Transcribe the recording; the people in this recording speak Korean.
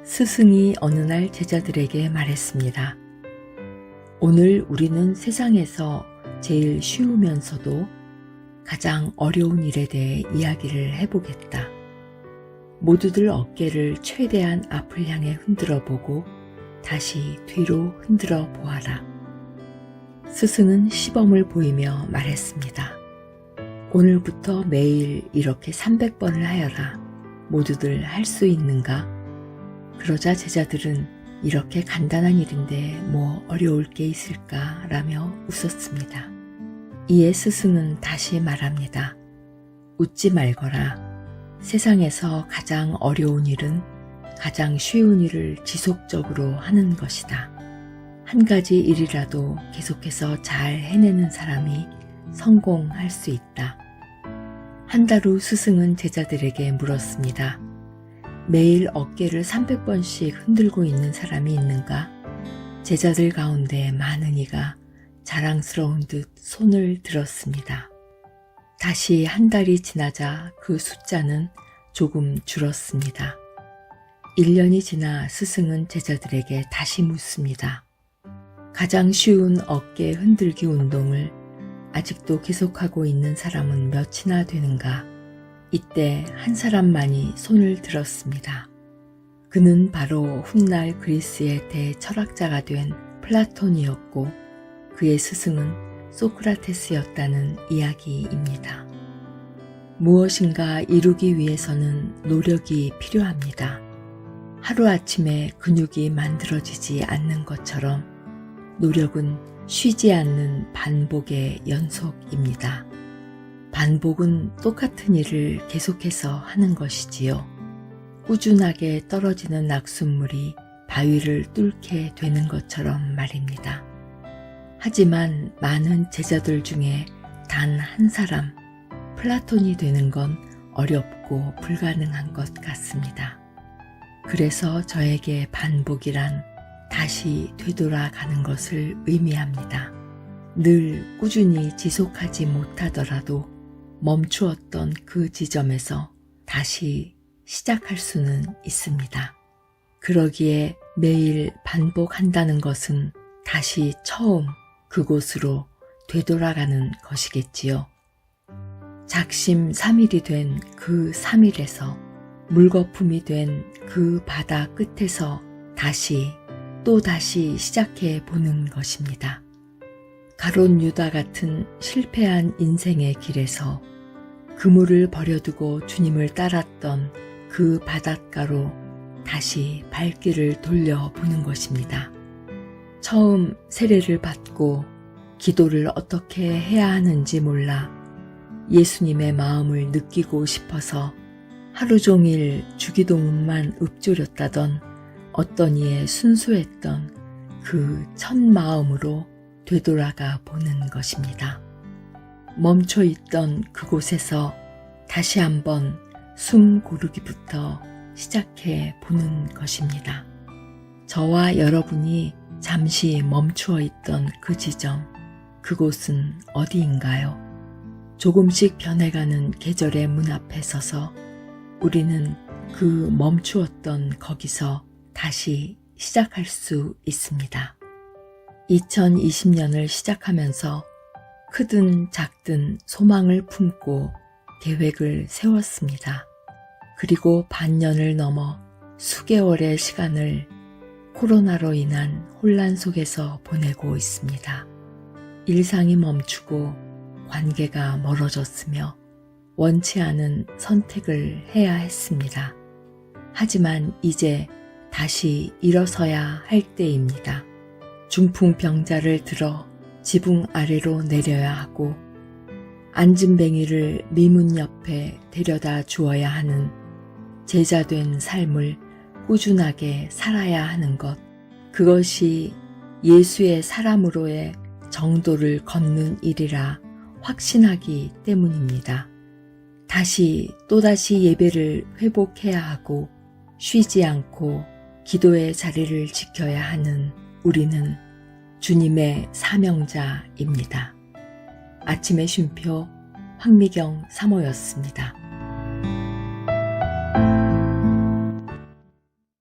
스승이 어느 날 제자들에게 말했습니다. 오늘 우리는 세상에서 제일 쉬우면서도 가장 어려운 일에 대해 이야기를 해보겠다. 모두들 어깨를 최대한 앞을 향해 흔들어 보고 다시 뒤로 흔들어 보아라. 스승은 시범을 보이며 말했습니다. 오늘부터 매일 이렇게 300번을 하여라. 모두들 할 수 있는가? 그러자 제자들은 이렇게 간단한 일인데 뭐 어려울 게 있을까 라며 웃었습니다. 이에 스승은 다시 말합니다. 웃지 말거라. 세상에서 가장 어려운 일은 가장 쉬운 일을 지속적으로 하는 것이다. 한 가지 일이라도 계속해서 잘 해내는 사람이 성공할 수 있다. 한 달 후 스승은 제자들에게 물었습니다. 매일 어깨를 300번씩 흔들고 있는 사람이 있는가? 제자들 가운데 많은 이가 자랑스러운 듯 손을 들었습니다. 다시 한 달이 지나자 그 숫자는 조금 줄었습니다. 1년이 지나 스승은 제자들에게 다시 묻습니다. 가장 쉬운 어깨 흔들기 운동을 아직도 계속하고 있는 사람은 몇이나 되는가? 이때 한 사람만이 손을 들었습니다. 그는 바로 훗날 그리스의 대철학자가 된 플라톤이었고 그의 스승은 소크라테스였다는 이야기입니다. 무엇인가 이루기 위해서는 노력이 필요합니다. 하루아침에 근육이 만들어지지 않는 것처럼 노력은 쉬지 않는 반복의 연속입니다. 반복은 똑같은 일을 계속해서 하는 것이지요. 꾸준하게 떨어지는 낙숫물이 바위를 뚫게 되는 것처럼 말입니다. 하지만 많은 제자들 중에 단 한 사람, 플라톤이 되는 건 어렵고 불가능한 것 같습니다. 그래서 저에게 반복이란 다시 되돌아가는 것을 의미합니다. 늘 꾸준히 지속하지 못하더라도 멈추었던 그 지점에서 다시 시작할 수는 있습니다. 그러기에 매일 반복한다는 것은 다시 처음 그곳으로 되돌아가는 것이겠지요. 작심 3일이 된 그 3일에서 물거품이 된 그 바다 끝에서 다시 또다시 시작해 보는 것입니다. 가롯 유다 같은 실패한 인생의 길에서 그물을 버려두고 주님을 따랐던 그 바닷가로 다시 발길을 돌려보는 것입니다. 처음 세례를 받고 기도를 어떻게 해야 하는지 몰라 예수님의 마음을 느끼고 싶어서 하루 종일 주기도문만 읊조렸다던 어떤 이의 순수했던 그 첫 마음으로 되돌아가 보는 것입니다. 멈춰있던 그곳에서 다시 한번 숨 고르기부터 시작해 보는 것입니다. 저와 여러분이 잠시 멈추어 있던 그 지점, 그곳은 어디인가요? 조금씩 변해가는 계절의 문 앞에 서서 우리는 그 멈추었던 거기서 다시 시작할 수 있습니다. 2020년을 시작하면서 크든 작든 소망을 품고 계획을 세웠습니다. 그리고 반년을 넘어 수개월의 시간을 코로나로 인한 혼란 속에서 보내고 있습니다. 일상이 멈추고 관계가 멀어졌으며 원치 않은 선택을 해야 했습니다. 하지만 이제 다시 일어서야 할 때입니다. 중풍병자를 들어 지붕 아래로 내려야 하고 안진뱅이를 미문 옆에 데려다 주어야 하는 제자된 삶을 꾸준하게 살아야 하는 것, 그것이 예수의 사람으로의 정도를 걷는 일이라 확신하기 때문입니다. 다시 또다시 예배를 회복해야 하고 쉬지 않고 기도의 자리를 지켜야 하는 우리는 주님의 사명자입니다. 아침의 쉼표 황미경 사모였습니다.